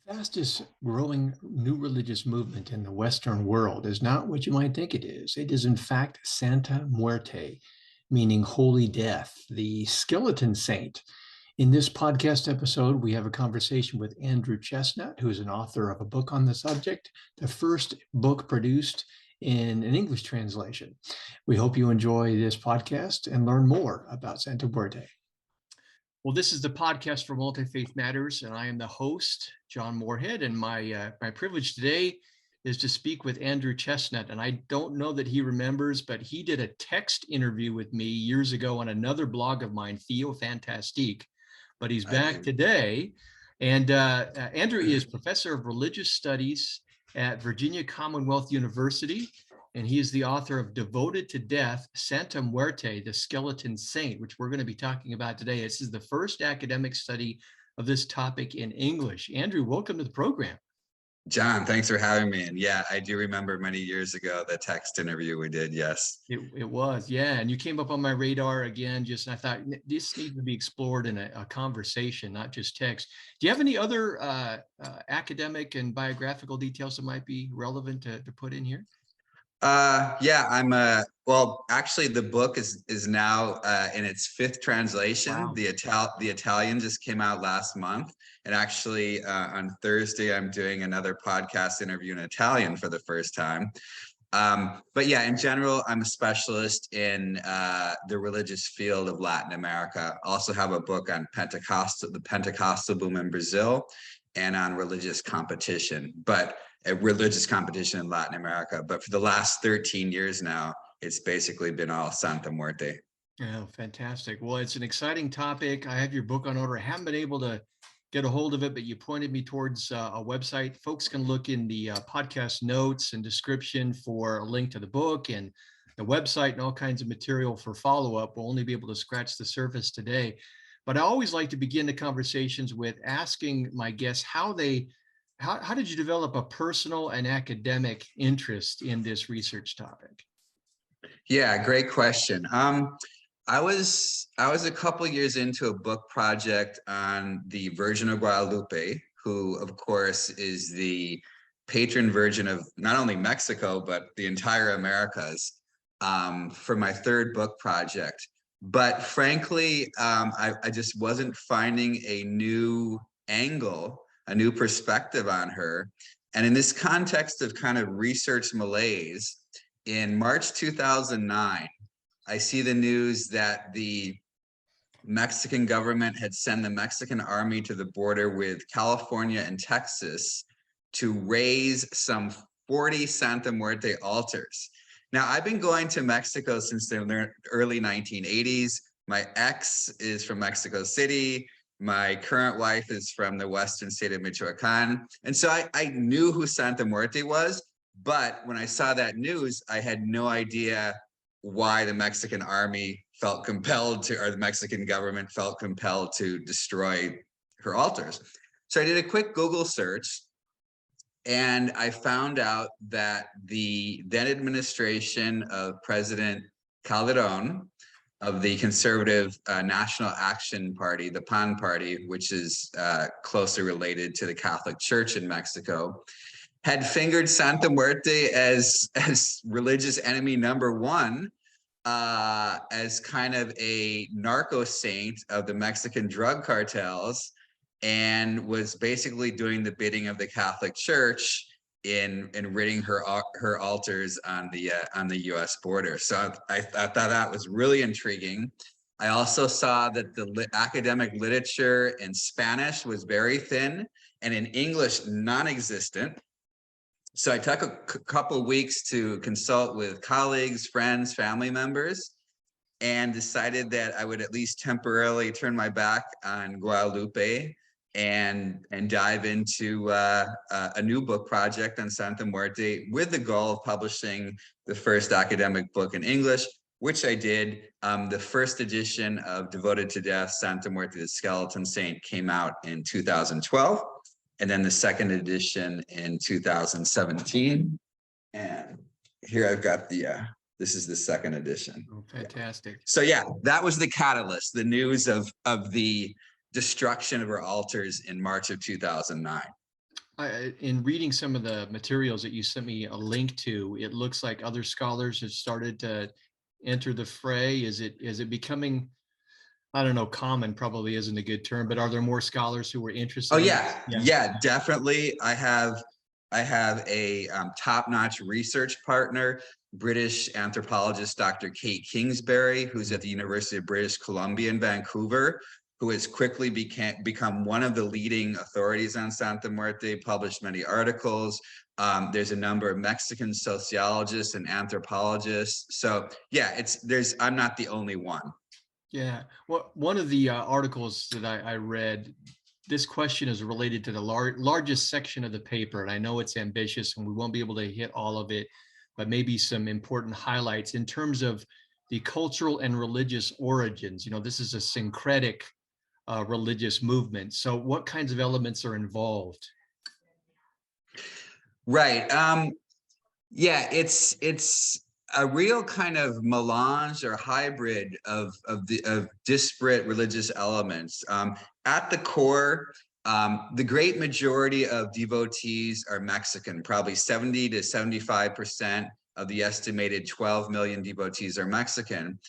Fastest growing new religious movement in the Western world is not what you might think it is. It is, in fact, Santa Muerte, meaning holy death, the skeleton saint. In this podcast episode, we have a conversation with Andrew Chesnut, who is an author of a book on the subject, the first book produced in an English translation. We hope you enjoy this podcast and learn more about Santa Muerte. Well, this is the podcast for Multi-Faith Matters, and I am the host, John Moorhead, and my privilege today is to speak with Andrew Chesnut. And I don't know that he remembers, but he did a text interview with me years ago on another blog of mine, Theo Fantastique, but he's back today. And Andrew is professor of religious studies at Virginia Commonwealth University, and he is the author of Devoted to Death, Santa Muerte, the Skeleton Saint, which we're going to be talking about today. This is the first academic study of this topic in English. Andrew, welcome to the program. John, thanks for having me. And yeah, I do remember many years ago the text interview we did. Yes, it was. Yeah. And you came up on my radar again, and I thought this needs to be explored in a conversation, not just text. Do you have any other academic and biographical details that might be relevant to put in here? Yeah, well, actually the book is now in its fifth translation. Wow. The Italian just came out last month. And actually on Thursday, I'm doing another podcast interview in Italian for the first time. But yeah, in general, I'm a specialist in the religious field of Latin America. I also have a book on the Pentecostal boom in Brazil and on religious competition. But a religious competition in Latin America. But for the last 13 years now, it's basically been all Santa Muerte. Oh, fantastic. Well, it's an exciting topic. I have your book on order. I haven't been able to get a hold of it, but you pointed me towards a website. Folks can look in the podcast notes and description for a link to the book and the website and all kinds of material for follow-up. We'll only be able to scratch the surface today. But I always like to begin the conversations with asking my guests how did you develop a personal and academic interest in this research topic? Yeah, great question. I was a couple years into a book project on the Virgin of Guadalupe, who of course is the patron virgin of not only Mexico, but the entire Americas, for my third book project. But frankly, I just wasn't finding a new angle, a new perspective on her. And in this context of kind of research malaise, in March 2009, I see the news that the Mexican government had sent the Mexican army to the border with California and Texas to raise some 40 Santa Muerte altars. Now, I've been going to Mexico since the early 1980s. My ex is from Mexico City. My current wife is from the western state of Michoacan. And so I knew who Santa Muerte was, but when I saw that news, I had no idea why the Mexican army felt compelled to, or the Mexican government felt compelled to destroy her altars. So I did a quick Google search, and I found out that the then administration of President Calderon of the conservative National Action Party, the PAN party, which is closely related to the Catholic Church in Mexico, had fingered Santa Muerte as religious enemy number one, as kind of a narco saint of the Mexican drug cartels, and was basically doing the bidding of the Catholic Church in ridding her altars on the U.S. border. So I thought that was really intriguing. I also saw that the academic literature in Spanish was very thin and in English non-existent. So I took a couple of weeks to consult with colleagues, friends, family members, and decided that I would at least temporarily turn my back on Guadalupe and dive into a new book project on Santa Muerte with the goal of publishing the first academic book in English, which I did. The first edition of Devoted to Death, Santa Muerte, the Skeleton Saint, came out in 2012. And then the second edition in 2017. And here I've got this is the second edition. Oh, fantastic. So yeah, that was the catalyst, the news of the destruction of her altars in March of 2009. in reading some of the materials that you sent me a link to, it looks like other scholars have started to enter the fray. Is it becoming, I don't know, common probably isn't a good term, but are there more scholars who were Oh interested in this? yeah, definitely. I have a top-notch research partner, British anthropologist Dr. Kate Kingsbury, who's at the University of British Columbia in Vancouver, who has quickly become one of the leading authorities on Santa Muerte, published many articles. There's a number of Mexican sociologists and anthropologists. So yeah, I'm not the only one. Yeah. Well, one of the articles that I read, this question is related to the largest section of the paper. And I know it's ambitious and we won't be able to hit all of it, but maybe some important highlights in terms of the cultural and religious origins. You know, this is a syncretic religious movement. So what kinds of elements are involved? Right. Yeah, it's a real kind of melange or hybrid of disparate religious elements. At the core, the great majority of devotees are Mexican. Probably 70 to 75% of the estimated 12 million devotees are Mexican.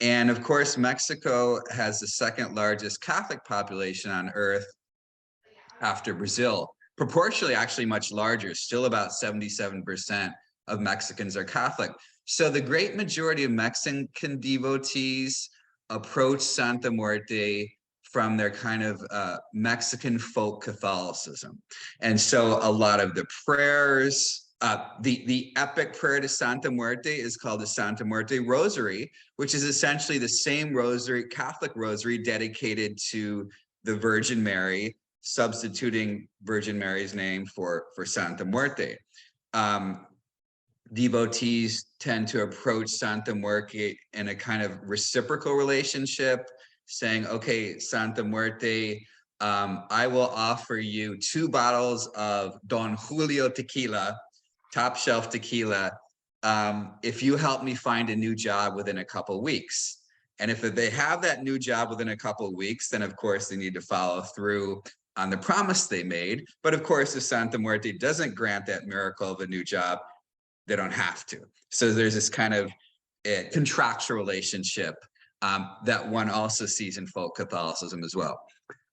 And of course, Mexico has the second largest Catholic population on earth after Brazil. Proportionally, actually much larger, still about 77% of Mexicans are Catholic. So the great majority of Mexican devotees approach Santa Muerte from their kind of Mexican folk Catholicism. And so a lot of the prayers, the epic prayer to Santa Muerte is called the Santa Muerte Rosary, which is essentially the same rosary, Catholic rosary dedicated to the Virgin Mary, substituting Virgin Mary's name for Santa Muerte. Devotees tend to approach Santa Muerte in a kind of reciprocal relationship, saying, okay, Santa Muerte, I will offer you 2 bottles of Don Julio tequila, top shelf tequila, if you help me find a new job within a couple weeks. And if they have that new job within a couple of weeks, then of course they need to follow through on the promise they made. But of course, if Santa Muerte doesn't grant that miracle of a new job, they don't have to. So there's this kind of contractual relationship that one also sees in folk Catholicism as well.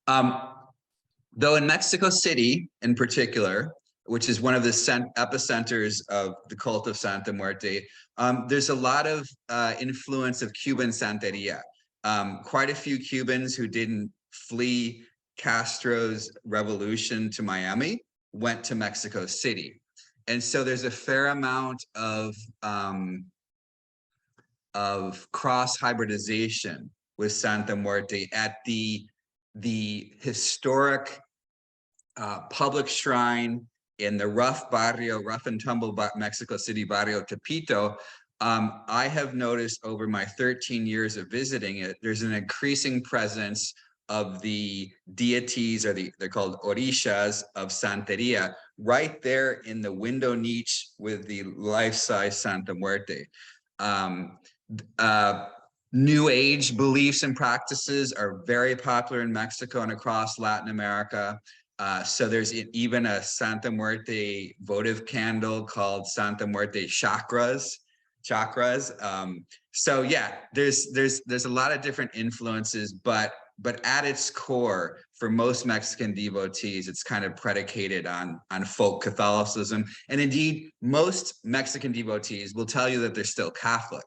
Though in Mexico City in particular, which is one of the epicenters of the cult of Santa Muerte, there's a lot of influence of Cuban Santeria. Quite a few Cubans who didn't flee Castro's revolution to Miami went to Mexico City. And so there's a fair amount of cross hybridization with Santa Muerte at the historic public shrine in the rough and tumble Mexico City barrio Tepito. I have noticed over my 13 years of visiting it, there's an increasing presence of the deities, or they're called orishas of Santeria, right there in the window niche with the life-size Santa Muerte. New Age beliefs and practices are very popular in Mexico and across Latin America. So there's even a Santa Muerte votive candle called Santa Muerte chakras. So yeah, there's a lot of different influences, but at its core, for most Mexican devotees, it's kind of predicated on folk Catholicism. And indeed, most Mexican devotees will tell you that they're still Catholic.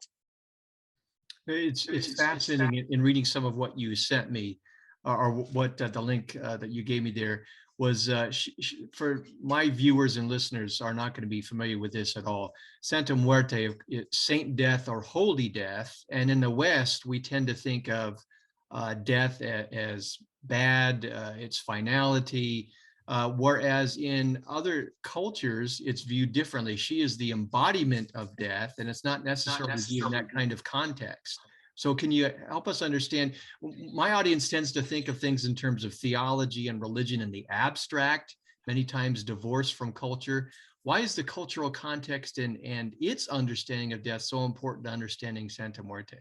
It's fascinating in reading some of what you sent me, or what the link that you gave me there was, for my viewers and listeners are not going to be familiar with this at all. Santa Muerte, Saint Death or Holy Death. And in the West, we tend to think of death as bad, its finality, whereas in other cultures, it's viewed differently. She is the embodiment of death, and it's not necessarily viewed in that kind of context. So can you help us understand? My audience tends to think of things in terms of theology and religion in the abstract, many times divorced from culture. Why is the cultural context and its understanding of death so important to understanding Santa Muerte?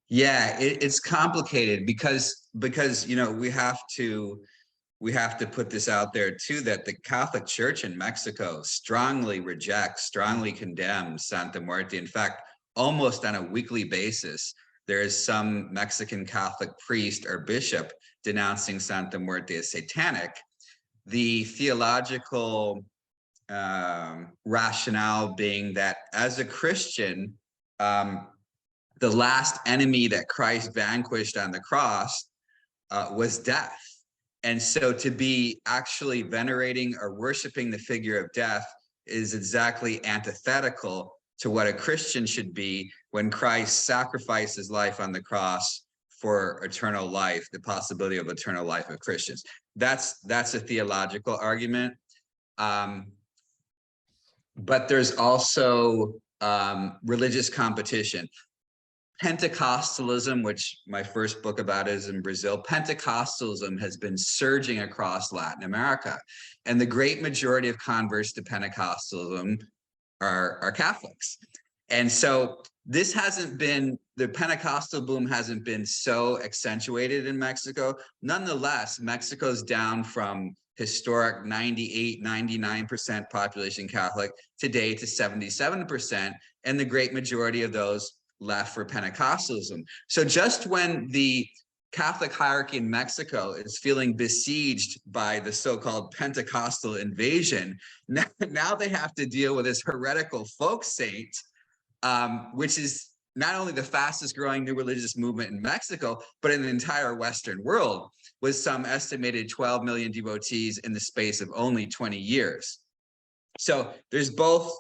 Yeah, it's complicated because we have to we have to put this out there too, that the Catholic Church in Mexico strongly rejects, strongly condemns Santa Muerte. In fact, almost on a weekly basis, there is some Mexican Catholic priest or bishop denouncing Santa Muerte as satanic. The theological rationale being that as a Christian, the last enemy that Christ vanquished on the cross was death. And so to be actually venerating or worshiping the figure of death is exactly antithetical to what a Christian should be when Christ sacrificed his life on the cross for eternal life, the possibility of eternal life of Christians. That's a theological argument. But there's also religious competition. Pentecostalism, which my first book about is in Brazil, Pentecostalism has been surging across Latin America. And the great majority of converts to Pentecostalism are Catholics. And so this hasn't been, the Pentecostal boom hasn't been so accentuated in Mexico. Nonetheless, Mexico's down from historic 98, 99% population Catholic today to 77%. And the great majority of those left for Pentecostalism. So just when the Catholic hierarchy in Mexico is feeling besieged by the so-called Pentecostal invasion, now they have to deal with this heretical folk saint, which is not only the fastest growing new religious movement in Mexico, but in the entire Western world, with some estimated 12 million devotees in the space of only 20 years. So there's both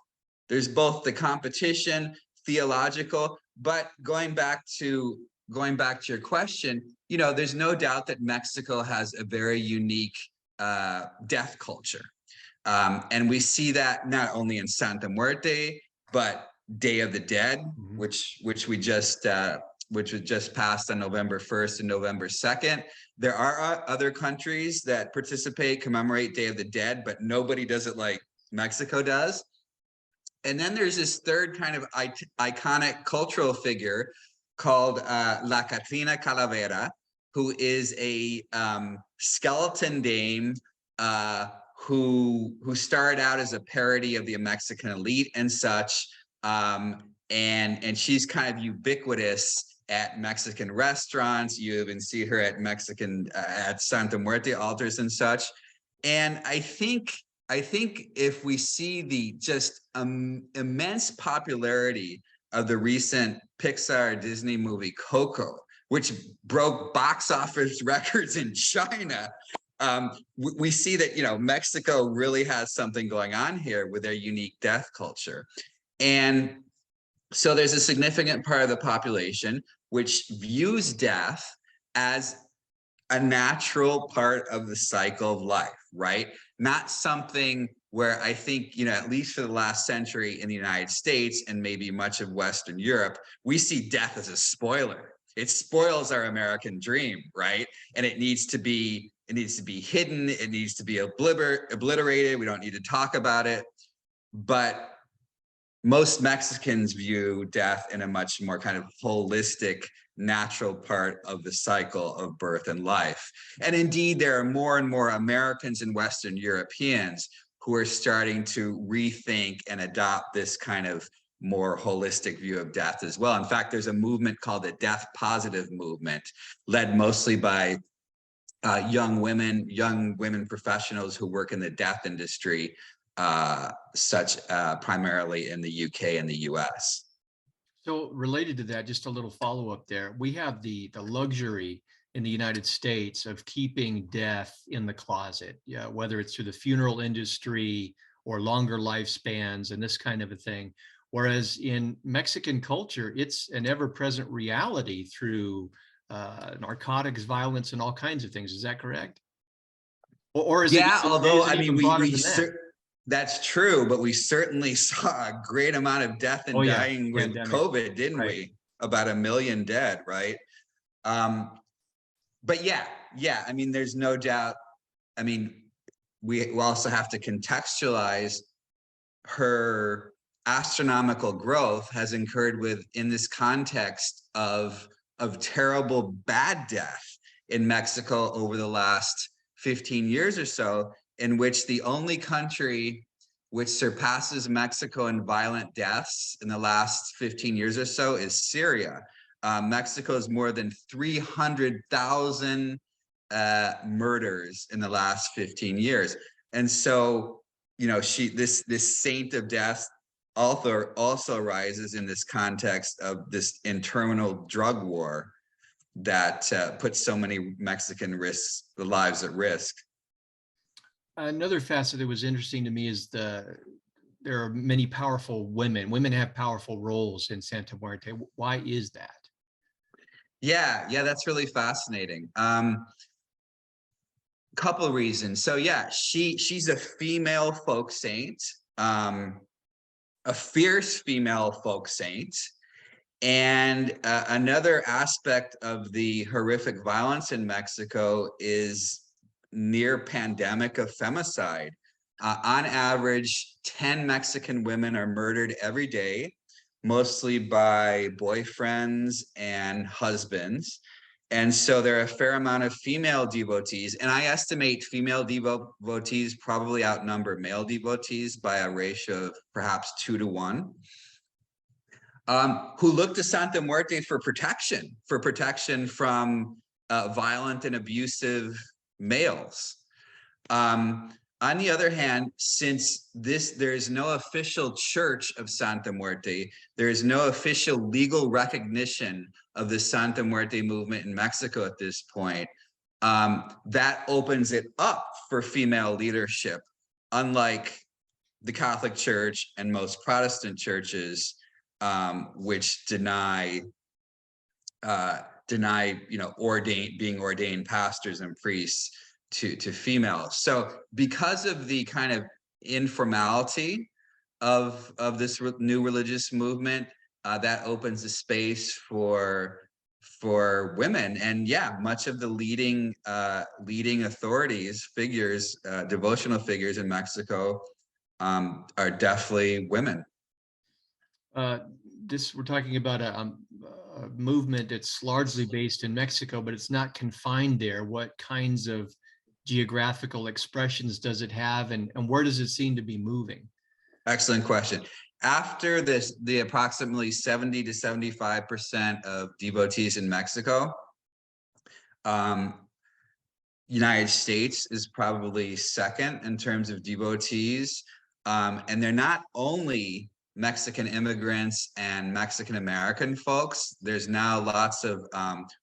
the competition, theological, but going back to your question, you know, there's no doubt that Mexico has a very unique death culture. And we see that not only in Santa Muerte, but Day of the Dead, which was just passed on November 1st and November 2nd. There are other countries that commemorate Day of the Dead, but nobody does it like Mexico does. And then there's this third kind of iconic cultural figure called La Catrina Calavera, who is a skeleton dame who started out as a parody of the Mexican elite and such. And she's kind of ubiquitous at Mexican restaurants. You even see her at at Santa Muerte altars and such. And I think if we see the just immense popularity of the recent Pixar Disney movie Coco, which broke box office records in China, we see that, you know, Mexico really has something going on here with their unique death culture. And so there's a significant part of the population which views death as a natural part of the cycle of life, right? Not something where I think, you know, at least for the last century in the United States and maybe much of Western Europe, we see death as a spoiler. It spoils our American dream, right? And it needs to be hidden. It needs to be obliterated. We don't need to talk about it. But most Mexicans view death in a much more kind of holistic, natural part of the cycle of birth and life. And indeed, there are more and more Americans and Western Europeans who are starting to rethink and adopt this kind of more holistic view of death as well. In fact, there's a movement called the Death Positive movement, led mostly by young women professionals who work in the death industry, primarily in the UK and the US. So related to that, just a little follow-up there. We have the luxury in the United States of keeping death in the closet, whether it's through the funeral industry or longer lifespans and this kind of a thing. Whereas in Mexican culture, it's an ever-present reality through narcotics, violence, and all kinds of things. Is that correct? Or is yeah, it? Although I mean, that's true, but we certainly saw a great amount of death and dying with COVID, didn't we? About 1 million dead, right? But yeah, I mean, there's no doubt. I mean, we also have to contextualize her astronomical growth has occurred in this context of terrible bad death in Mexico over the last 15 years or so, in which the only country which surpasses Mexico in violent deaths in the last 15 years or so is Syria. Mexico's more than 300,000 murders in the last 15 years. And so, you know, this saint of death also rises in this context of this internal drug war that puts so many Mexican lives at risk. Another facet that was interesting to me is there are many powerful women. Women have powerful roles in Santa Muerte. Why is that? Yeah, that's really fascinating. Couple of reasons. So yeah, she's a female folk saint, a fierce female folk saint. And another aspect of the horrific violence in Mexico is near pandemic of femicide. On average, 10 Mexican women are murdered every day, mostly by boyfriends and husbands. And so there are a fair amount of female devotees, and I estimate female devotees probably outnumber male devotees by a ratio of perhaps 2 to 1. Who look to Santa Muerte for protection from violent and abusive males. On the other hand, since there is no official church of Santa Muerte, there is no official legal recognition of the Santa Muerte movement in Mexico at this point, that opens it up for female leadership, unlike the Catholic Church and most Protestant churches, which deny being ordained pastors and priests to females. So because of the kind of informality of this new religious movement, that opens a space for women. And yeah, much of the leading authorities, devotional figures in Mexico are definitely women. We're talking about a movement that's largely based in Mexico, but it's not confined there. What kinds of geographical expressions does it have, and where does it seem to be moving? Excellent question. After the approximately 70 to 75% of devotees in Mexico, United States is probably second in terms of devotees. And they're not only Mexican immigrants and Mexican American folks. There's now lots of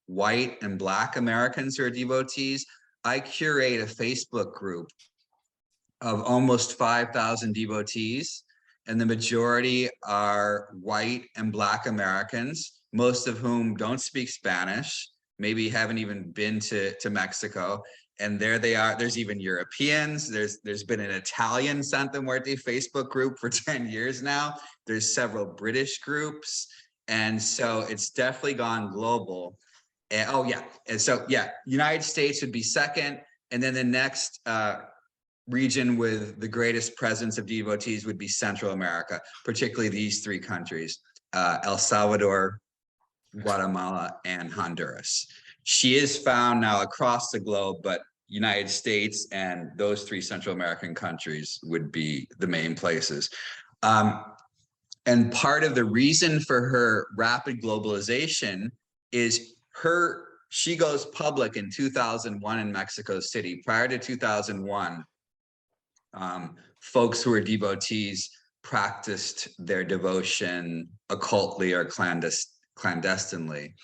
white and Black Americans who are devotees. I curate a Facebook group of almost 5,000 devotees, and the majority are white and Black Americans, most of whom don't speak Spanish, maybe haven't even been to Mexico. And there they are. There's even Europeans. There's been an Italian Santa Muerte Facebook group for 10 years now. There's several British groups. And so it's definitely gone global. And, United States would be second. And then the next region with the greatest presence of devotees would be Central America, particularly these three countries, El Salvador, Guatemala, and Honduras. She is found now across the globe, but United States and those three Central American countries would be the main places. And part of the reason for her rapid globalization is she goes public in 2001 in Mexico City. Prior to 2001, folks who were devotees practiced their devotion occultly or clandestinely.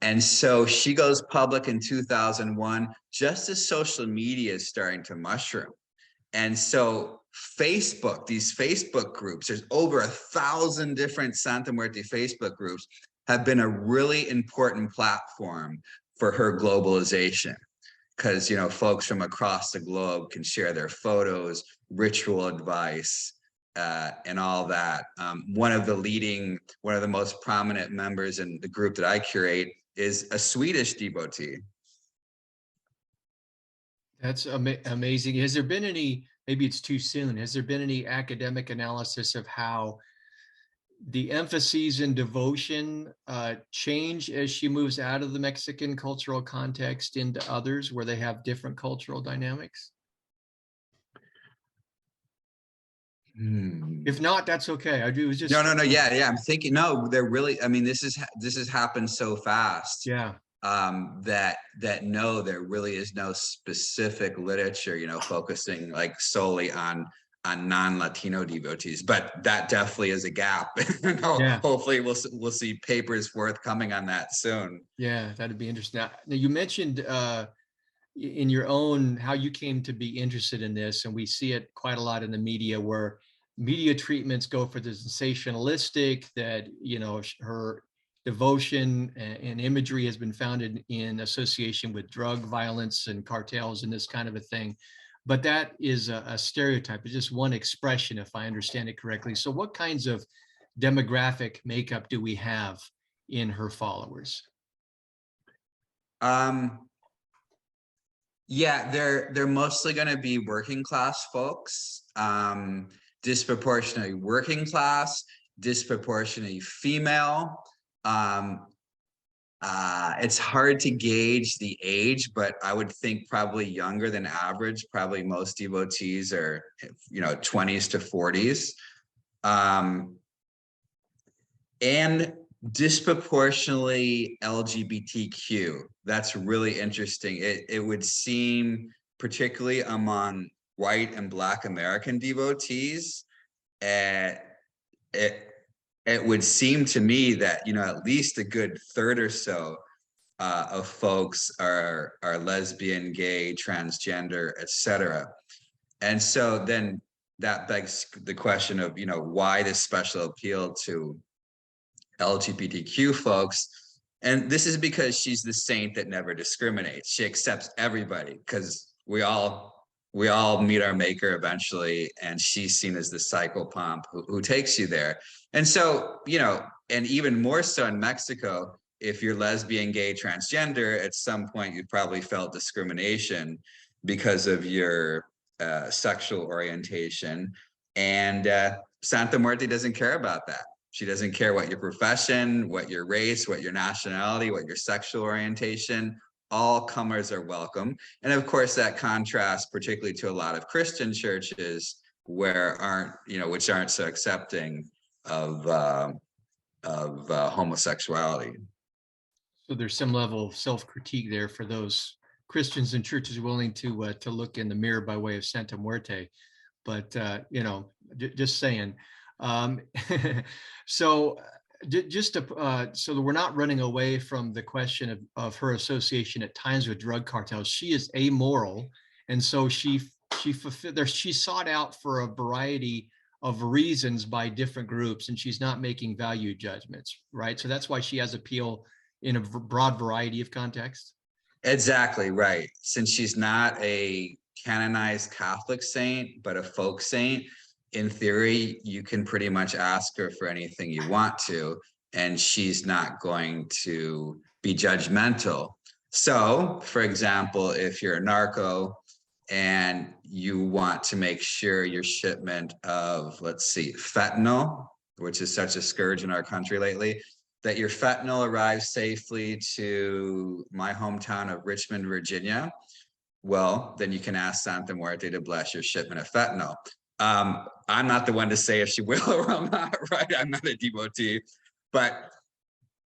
And so she goes public in 2001, just as social media is starting to mushroom. And so Facebook, these Facebook groups, there's over 1,000 different Santa Muerte Facebook groups, have been a really important platform for her globalization. Because, you know, folks from across the globe can share their photos, ritual advice, and all that. One of the most prominent members in the group that I curate is a Swedish devotee. That's amazing. Has there been any, maybe it's too soon, has there been any academic analysis of how the emphases in devotion change as she moves out of the Mexican cultural context into others where they have different cultural dynamics? If not, that's okay. It was just No. Yeah. I'm thinking, no, they're really, I mean, this has happened so fast. yeah. That no, there really is no specific literature, focusing like solely on non-Latino devotees, but that definitely is a gap. Yeah. Hopefully we'll see papers forthcoming on that soon. Yeah, that'd be interesting. Now you mentioned in your own how you came to be interested in this, and we see it quite a lot in the media where media treatments go for the sensationalistic, that her devotion and imagery has been founded in association with drug violence and cartels and this kind of a thing. But that is a stereotype. It's just one expression, if I understand it correctly. So what kinds of demographic makeup do we have in her followers? Yeah, they're mostly going to be working class folks, disproportionately working class, disproportionately female. It's hard to gauge the age, but I would think probably younger than average. Probably most devotees are, 20s to 40s. And disproportionately LGBTQ. That's really interesting. It would seem, particularly among white and Black American devotees, it would seem to me that at least a good third or so of folks are lesbian, gay, transgender, etc. And so then that begs the question of why this special appeal to LGBTQ folks. And this is because she's the saint that never discriminates. She accepts everybody because we all meet our maker eventually, and she's seen as the psychopomp who takes you there. And so, and even more so in Mexico, if you're lesbian, gay, transgender, at some point you probably felt discrimination because of your sexual orientation. And Santa Muerte doesn't care about that. She doesn't care what your profession, what your race, what your nationality, what your sexual orientation. All comers are welcome. And of course, that contrasts particularly to a lot of Christian churches which aren't so accepting of homosexuality. So there's some level of self-critique there for those Christians and churches willing to look in the mirror by way of Santa Muerte. But just saying. So just to, so that we're not running away from the question of her association at times with drug cartels. She is amoral, and so she's sought out for a variety of reasons by different groups, and she's not making value judgments, right? So that's why she has appeal in a broad variety of contexts. Exactly right. Since she's not a canonized Catholic saint, but a folk saint, in theory, you can pretty much ask her for anything you want to, and she's not going to be judgmental. So, for example, if you're a narco and you want to make sure your shipment of, let's see, fentanyl, which is such a scourge in our country lately, that your fentanyl arrives safely to my hometown of Richmond, Virginia, well, then you can ask Santa Muerte to bless your shipment of fentanyl. I'm not the one to say if she will or I'm not, right? I'm not a devotee, but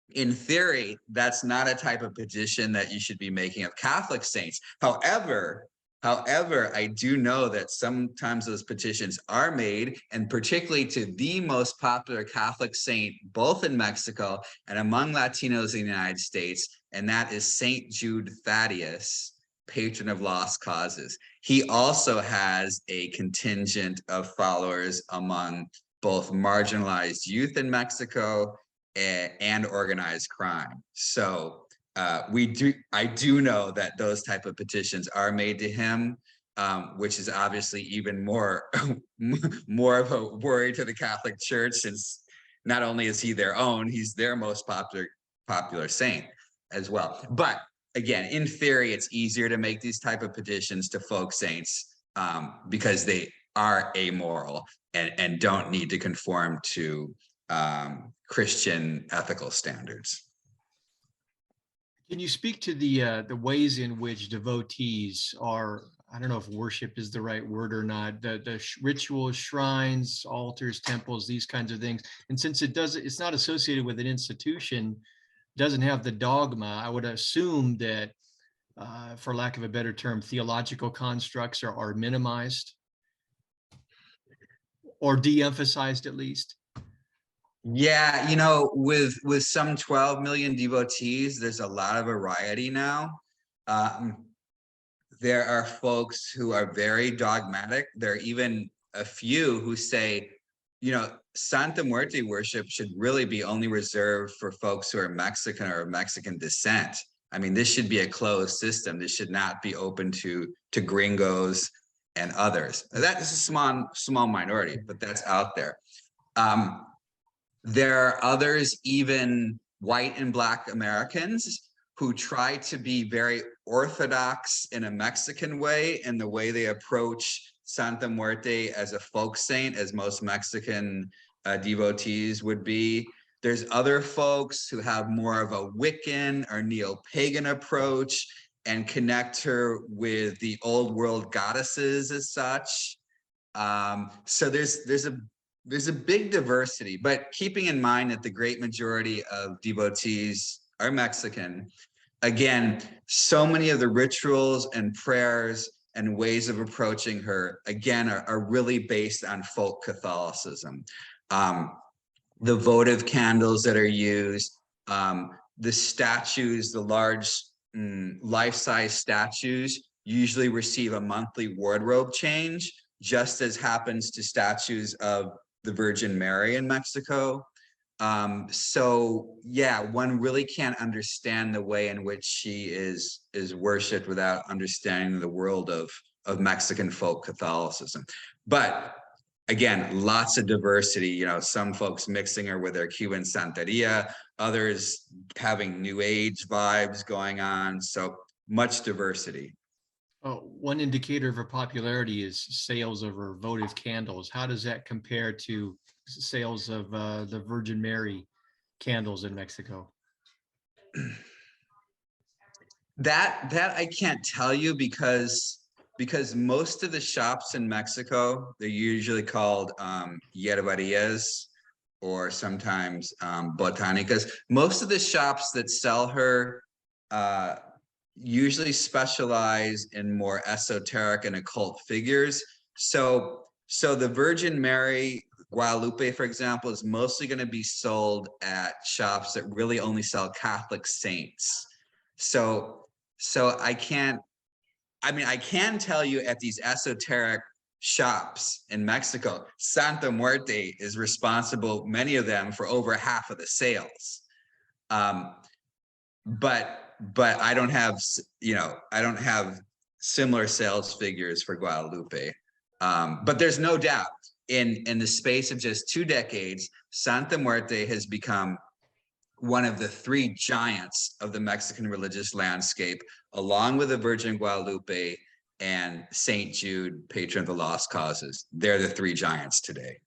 in theory, that's not a type of petition that you should be making of Catholic saints. However, I do know that sometimes those petitions are made, and particularly to the most popular Catholic saint, both in Mexico and among Latinos in the United States, and that is Saint Jude Thaddeus, patron of lost causes. He also has a contingent of followers among both marginalized youth in Mexico and organized crime. So I do know that those type of petitions are made to him, which is obviously even more of a worry to the Catholic Church, since not only is he their own, he's their most popular saint as well. But again, in theory, it's easier to make these type of petitions to folk saints because they are amoral and don't need to conform to Christian ethical standards. Can you speak to the ways in which devotees are, I don't know if worship is the right word or not, the rituals, shrines, altars, temples, these kinds of things. And since it's not associated with an institution, doesn't have the dogma, I would assume that, for lack of a better term, theological constructs are minimized or de-emphasized at least. Yeah, with some 12 million devotees, there's a lot of variety now. There are folks who are very dogmatic. There are even a few who say, Santa Muerte worship should really be only reserved for folks who are Mexican or of Mexican descent. I mean, this should be a closed system. This should not be open to gringos and others. That is a small minority, but that's out there. There are others, even white and Black Americans, who try to be very orthodox in a Mexican way in the way they approach Santa Muerte as a folk saint, as most Mexican devotees would be. There's other folks who have more of a Wiccan or neo-pagan approach and connect her with the old world goddesses as such. So there's a big diversity, but keeping in mind that the great majority of devotees are Mexican. Again, so many of the rituals and prayers and ways of approaching her, again, are really based on folk Catholicism. The votive candles that are used, the statues, the large life-size statues usually receive a monthly wardrobe change, just as happens to statues of the Virgin Mary in Mexico. So yeah, one really can't understand the way in which she is worshipped without understanding the world of Mexican folk Catholicism. But again, lots of diversity, some folks mixing her with their Cuban Santeria, others having New Age vibes going on. So much diversity. One indicator of her popularity is sales of her votive candles. How does that compare to sales of the Virgin Mary candles in Mexico? That I can't tell you because most of the shops in Mexico, they're usually called yerbarias or sometimes botanicas. Most of the shops that sell her usually specialize in more esoteric and occult figures. So the Virgin Mary Guadalupe, for example, is mostly going to be sold at shops that really only sell Catholic saints. So I can tell you at these esoteric shops in Mexico, Santa Muerte is responsible, many of them, for over half of the sales. But I don't have similar sales figures for Guadalupe. But there's no doubt in the space of just 2 decades, Santa Muerte has become one of the 3 giants of the Mexican religious landscape, along with the Virgin Guadalupe and St. Jude, patron of the lost causes. They're the 3 giants today.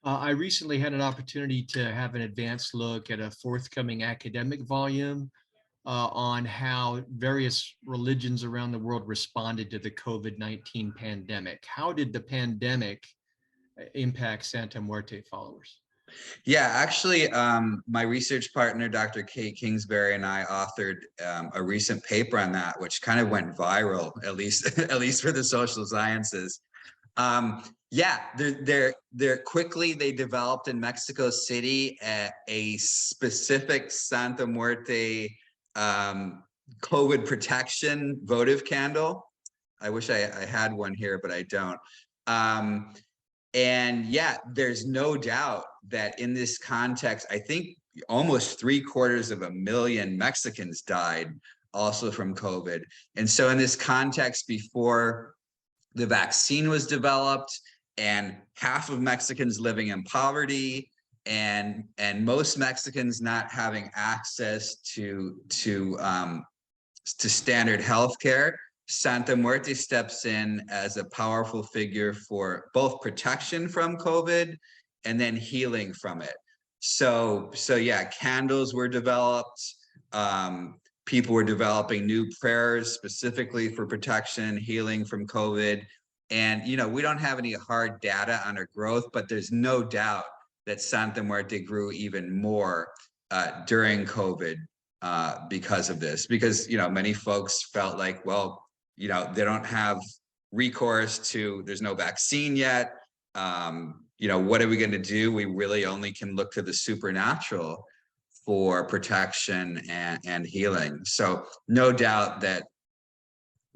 I recently had an opportunity to have an advanced look at a forthcoming academic volume on how various religions around the world responded to the COVID-19 pandemic. How did the pandemic impact Santa Muerte followers? Yeah, actually, my research partner, Dr. Kate Kingsbury, and I authored a recent paper on that, which kind of went viral, at least for the social sciences. Yeah, they're quickly, they developed in Mexico City a specific Santa Muerte COVID protection votive candle. I wish I had one here, but I don't. And yeah, there's no doubt that in this context, I think almost 750,000 Mexicans died also from COVID. And so in this context, before the vaccine was developed and half of Mexicans living in poverty and most Mexicans not having access to standard health care, Santa Muerte steps in as a powerful figure for both protection from COVID and then healing from it. So yeah, candles were developed. People were developing new prayers specifically for protection and healing from COVID. And, we don't have any hard data on her growth, but there's no doubt that Santa Muerte grew even more during COVID because of this. Because, many folks felt like, well, they don't have recourse to, there's no vaccine yet. What are we going to do? We really only can look to the supernatural for protection and healing. So no doubt that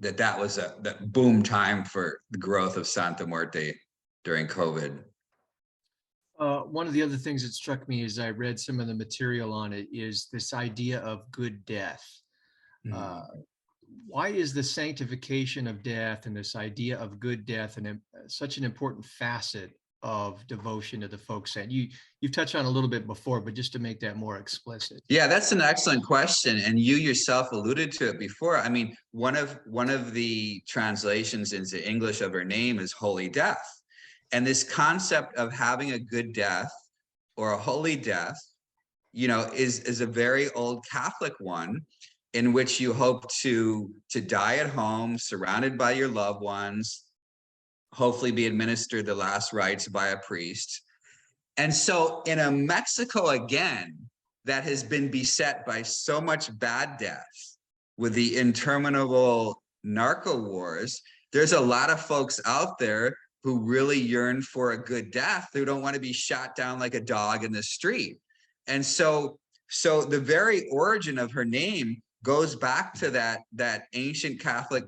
was that boom time for the growth of Santa Muerte during COVID. One of the other things that struck me as I read some of the material on it is this idea of good death. Why is the sanctification of death and this idea of good death such an important facet of devotion to the folk saint? You've touched on a little bit before, but just to make that more explicit. Yeah, that's an excellent question, and you yourself alluded to it before. I mean, one of the translations into English of her name is Holy Death, and this concept of having a good death or a holy death, is a very old Catholic one, in which you hope to die at home, surrounded by your loved ones, hopefully be administered the last rites by a priest. And so in a Mexico, again, that has been beset by so much bad death with the interminable narco wars, there's a lot of folks out there who really yearn for a good death, who don't want to be shot down like a dog in the street. And so the very origin of her name goes back to that ancient Catholic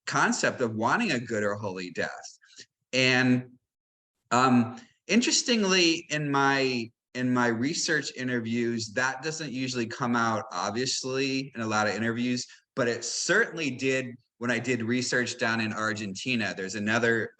concept of wanting a good or holy death. And interestingly, in my research interviews, that doesn't usually come out obviously in a lot of interviews, but it certainly did when I did research down in Argentina. There's another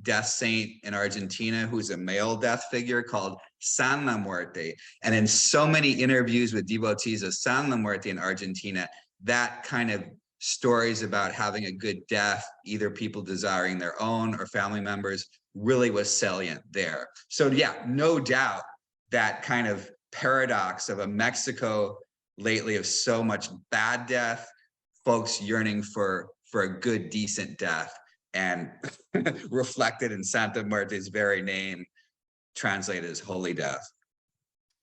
death saint in Argentina who's a male death figure called San La Muerte. And in so many interviews with devotees of San La Muerte in Argentina, that kind of stories about having a good death, either people desiring their own or family members, really was salient there. So yeah, no doubt that kind of paradox of a Mexico lately of so much bad death, folks yearning for a good, decent death, and reflected in Santa Muerte's very name, translated as holy death.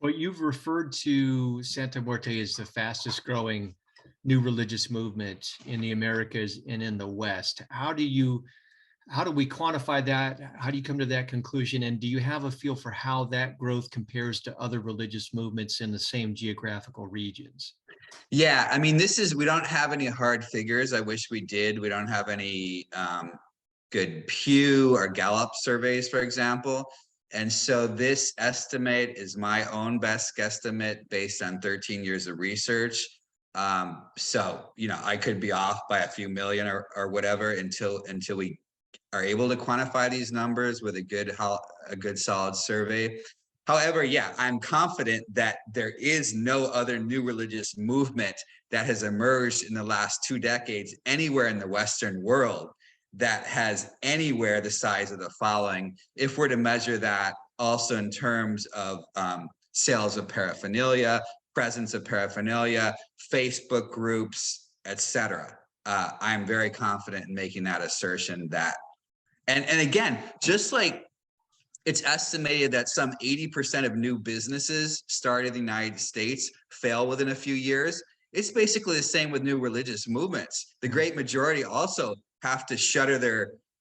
Well, you've referred to Santa Muerte as the fastest growing new religious movement in the Americas and in the West. How do we quantify that? How do you come to that conclusion? And do you have a feel for how that growth compares to other religious movements in the same geographical regions? Yeah, I mean, we don't have any hard figures. I wish we did. We don't have any good Pew or Gallup surveys, for example. And so this estimate is my own best guesstimate based on 13 years of research. So, I could be off by a few million or whatever until we are able to quantify these numbers with a good solid survey. However, yeah, I'm confident that there is no other new religious movement that has emerged in the last 2 decades anywhere in the Western world that has anywhere the size of the following, if we're to measure that also in terms of sales of paraphernalia, presence of paraphernalia, Facebook groups, etc. I'm very confident in making that assertion and again, just like it's estimated that some 80% of new businesses started in the United States fail within a few years. It's basically the same with new religious movements. The great majority also have to shutter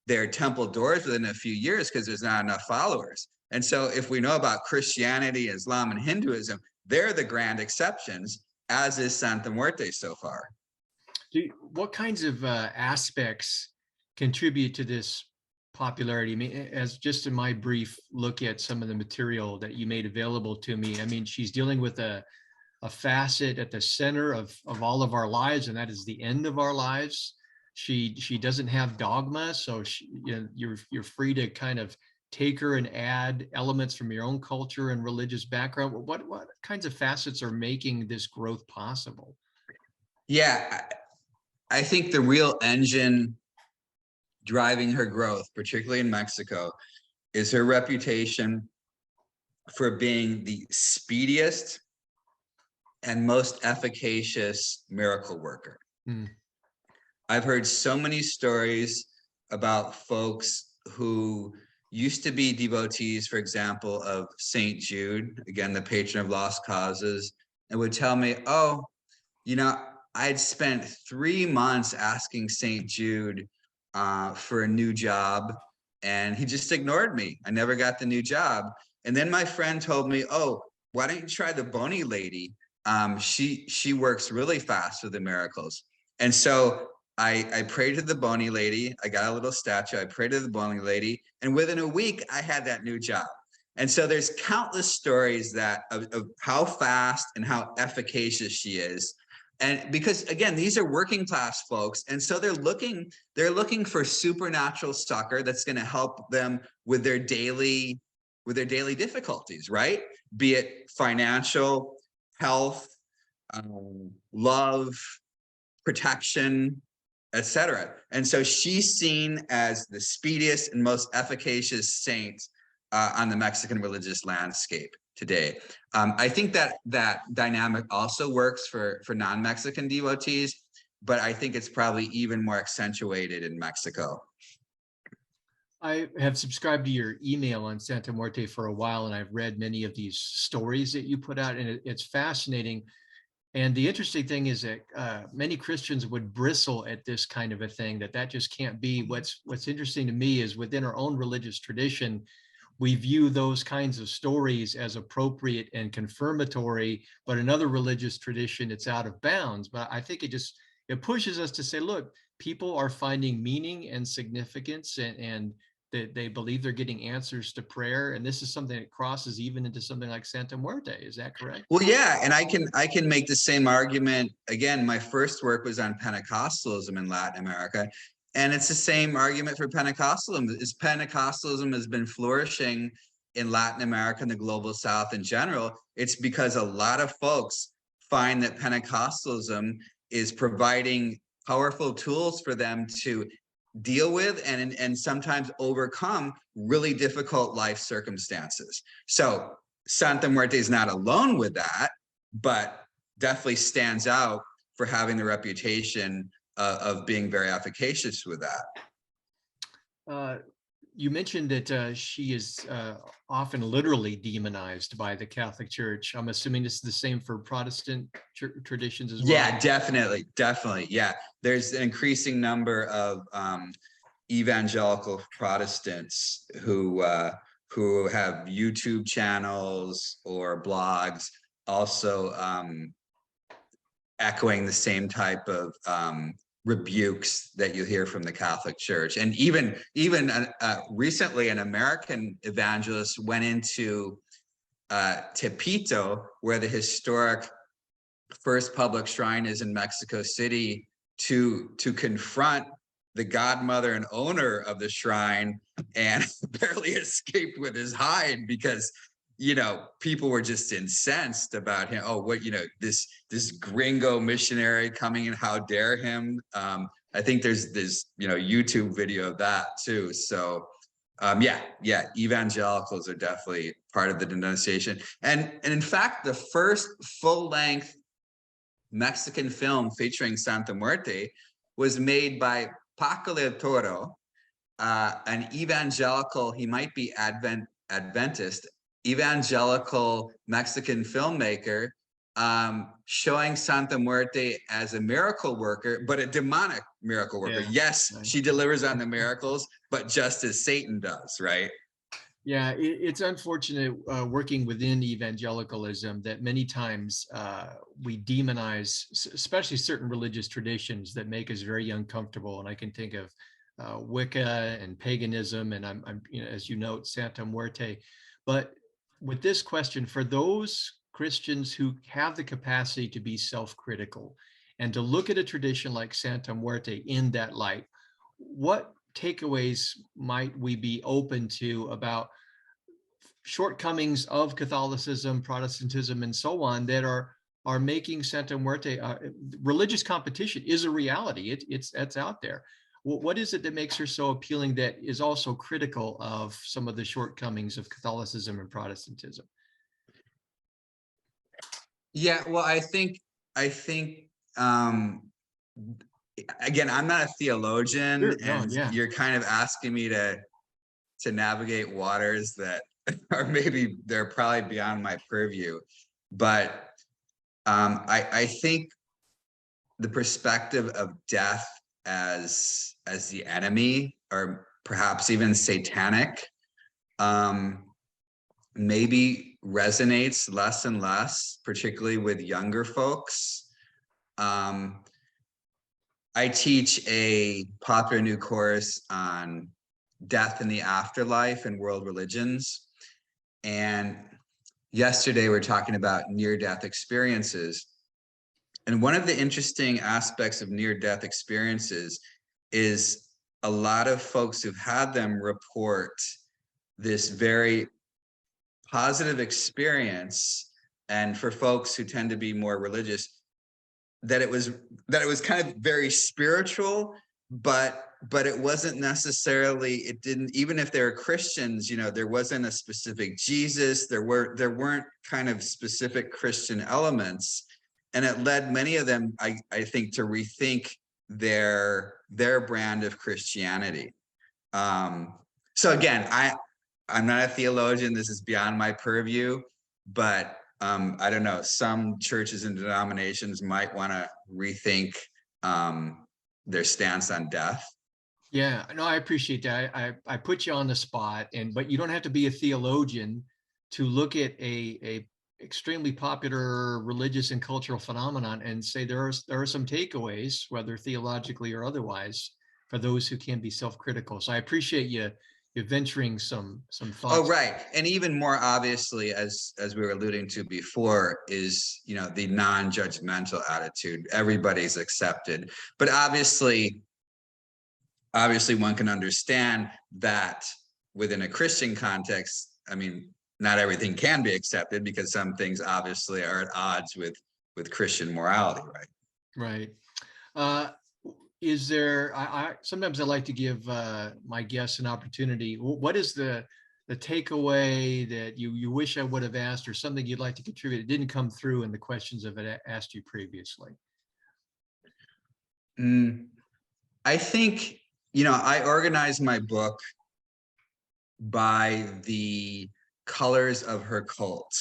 their temple doors within a few years because there's not enough followers. And so if we know about Christianity, Islam, and Hinduism, they're the grand exceptions, as is Santa Muerte so far. What kinds of aspects contribute to this popularity? I mean, as just in my brief look at some of the material that you made available to me, I mean, she's dealing with a facet at the center of all of our lives, and that is the end of our lives. She doesn't have dogma, so you're free to kind of take her and add elements from your own culture and religious background. What kinds of facets are making this growth possible? Yeah, I think the real engine driving her growth, particularly in Mexico, is her reputation for being the speediest and most efficacious miracle worker. Mm. I've heard so many stories about folks who used to be devotees, for example, of St. Jude, again, the patron of lost causes, and would tell me, oh, I'd spent 3 months asking St. Jude for a new job, and he just ignored me. I never got the new job. And then my friend told me, oh, why don't you try the bony lady? She works really fast with the miracles. And so I prayed to the bony lady. I got a little statue. I prayed to the bony lady. And within a week, I had that new job. And so there's countless stories of how fast and how efficacious she is. And because, again, these are working class folks. And so they're looking for supernatural succor that's going to help them with their daily difficulties, right? Be it financial, health, love, protection, etc. And so she's seen as the speediest and most efficacious saint on the Mexican religious landscape today. I think that dynamic also works for non-Mexican devotees, but I think it's probably even more accentuated in Mexico. I have subscribed to your email on Santa Muerte for a while, and I've read many of these stories that you put out, and it's fascinating. And the interesting thing is that many Christians would bristle at this kind of a thing, that just can't be. What's interesting to me is within our own religious tradition, we view those kinds of stories as appropriate and confirmatory, but in other religious tradition, it's out of bounds. But I think it pushes us to say, look, people are finding meaning and significance, and they believe they're getting answers to prayer. And this is something that crosses even into something like Santa Muerte. Is that correct? Well, yeah, and I can make the same argument. Again, my first work was on Pentecostalism in Latin America, and it's the same argument for Pentecostalism. Pentecostalism has been flourishing in Latin America and the global South in general. It's because a lot of folks find that Pentecostalism is providing powerful tools for them to deal with and sometimes overcome really difficult life circumstances. So Santa Muerte is not alone with that, but definitely stands out for having the reputation of being very efficacious with that. You mentioned that she is often literally demonized by the Catholic Church. I'm assuming this is the same for Protestant traditions as well. Yeah, definitely. Yeah, there's an increasing number of evangelical Protestants who have YouTube channels or blogs, also echoing the same type of rebukes that you hear from the Catholic Church. And even recently, an American evangelist went into Tepito, where the historic first public shrine is in Mexico City, to confront the godmother and owner of the shrine, and barely escaped with his hide because people were just incensed about him. Oh, what, this gringo missionary coming in, how dare him? I think there's this, YouTube video of that too. So yeah, evangelicals are definitely part of the denunciation. And in fact, the first full-length Mexican film featuring Santa Muerte was made by Paco del Toro, an evangelical, he might be Adventist, evangelical Mexican filmmaker, showing Santa Muerte as a miracle worker, but a demonic miracle worker. Yeah. Yes, right. She delivers on the miracles, but just as Satan does, right? Yeah, it's unfortunate working within evangelicalism that many times we demonize, especially certain religious traditions that make us very uncomfortable. And I can think of Wicca and paganism, and I'm as you note, Santa Muerte. But with this question, for those Christians who have the capacity to be self-critical and to look at a tradition like Santa Muerte in that light, what takeaways might we be open to about shortcomings of Catholicism, Protestantism, and so on that are making Santa Muerte religious competition is a reality. It's out there. What is it that makes her so appealing that is also critical of some of the shortcomings of Catholicism and Protestantism? Yeah, well, I think again, I'm not a theologian, Sure. No, and yeah. you're kind of asking me to navigate waters that are maybe they're probably beyond my purview. But I think the perspective of death as the enemy, or perhaps even satanic, um, maybe resonates less and less, particularly with younger folks. Um, I teach a popular new course on death in the afterlife and world religions. And yesterday we were talking about near-death experiences. And one of the interesting aspects of near-death experiences is a lot of folks who've had them report this very positive experience. And for folks who tend to be more religious, that it was kind of very spiritual, but it wasn't necessarily, it didn't, even if they're Christians, there wasn't a specific Jesus, there weren't kind of specific Christian elements. And it led many of them, I think, to rethink their brand of Christianity. So again, I'm not a theologian, this is beyond my purview, but I don't know, some churches and denominations might want to rethink their stance on death. Yeah, no, I appreciate that. I put you on the spot, but you don't have to be a theologian to look at a extremely popular religious and cultural phenomenon and say there are some takeaways, whether theologically or otherwise, for those who can be self-critical. So I appreciate you venturing some Oh, thoughts. right. And even more obviously, as we were alluding to before, is the non-judgmental attitude. Everybody's accepted, but obviously one can understand that within a Christian context, I mean, not everything can be accepted because some things obviously are at odds with Christian morality, right? Right. Uh, is there, sometimes I like to give my guests an opportunity. What is the takeaway that you wish I would have asked, or something you'd like to contribute? It didn't come through in the questions I've asked you previously. I think, I organized my book by the colors of her cult.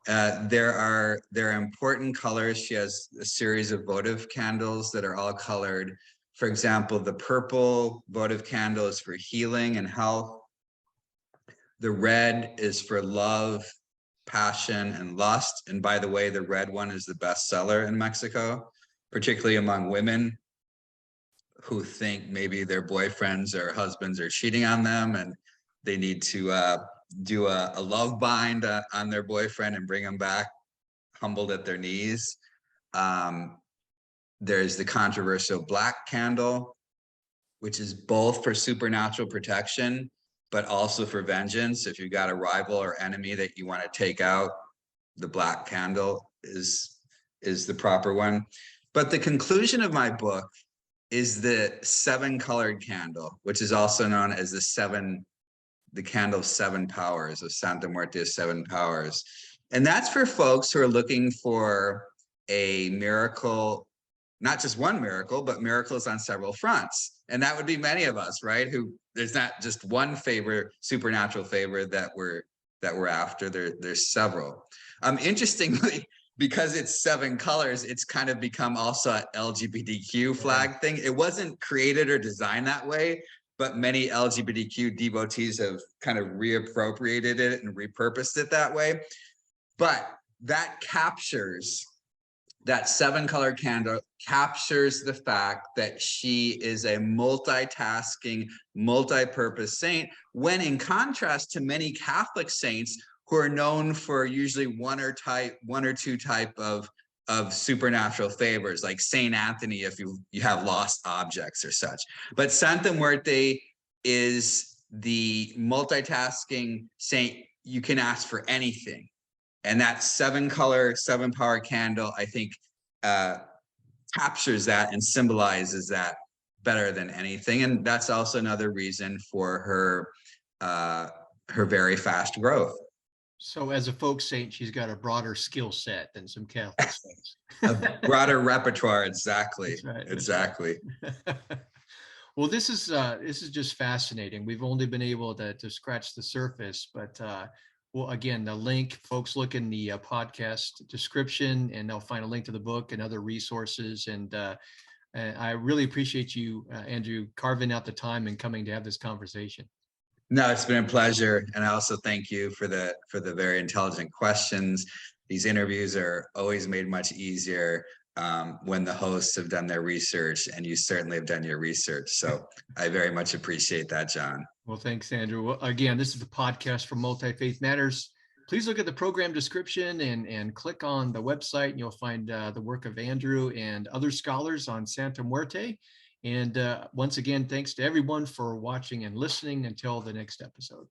There are important colors. She has a series of votive candles that are all colored. For example, the purple votive candle is for healing and health. The red is for love, passion, and lust. And by the way, the red one is the best seller in Mexico, particularly among women who think maybe their boyfriends or husbands are cheating on them and they need to do a love bind on their boyfriend and bring them back humbled at their knees. There's the controversial black candle, which is both for supernatural protection, but also for vengeance. If you've got a rival or enemy that you want to take out, the black candle is the proper one. But the conclusion of my book is the 7-colored candle, which is also known as the candle of 7 powers, of Santa Muerte of 7 powers. And that's for folks who are looking for a miracle, not just one miracle, but miracles on several fronts. And that would be many of us, right? Who there's not just one favor, supernatural favor that we're after. There's several. Interestingly, because it's 7 colors, it's kind of become also an LGBTQ flag thing. It wasn't created or designed that way, but many LGBTQ devotees have kind of reappropriated it and repurposed it that way. But that 7-color candle captures the fact that she is a multitasking, multi-purpose saint, when in contrast to many Catholic saints who are known for usually one or two type of supernatural favors, like Saint Anthony, if you have lost objects or such. But Santa Muerte is the multitasking saint. You can ask for anything. And that 7-color, 7-power candle, I think, captures that and symbolizes that better than anything. And that's also another reason for her very fast growth. So as a folk saint, she's got a broader skill set than some Catholic saints. A broader repertoire, exactly. That's right. Exactly. Right. Well, this is just fascinating. We've only been able to scratch the surface, but well, again, the link, folks, look in the podcast description, and they'll find a link to the book and other resources. And I really appreciate you, Andrew, carving out the time and coming to have this conversation. No, it's been a pleasure, and I also thank you for the very intelligent questions. These interviews are always made much easier when the hosts have done their research, and you certainly have done your research. So I very much appreciate that, John. Well, thanks, Andrew. Well, again, this is the podcast from Multi-Faith Matters. Please look at the program description and click on the website, and you'll find the work of Andrew and other scholars on Santa Muerte. And once again, thanks to everyone for watching and listening. Until the next episode.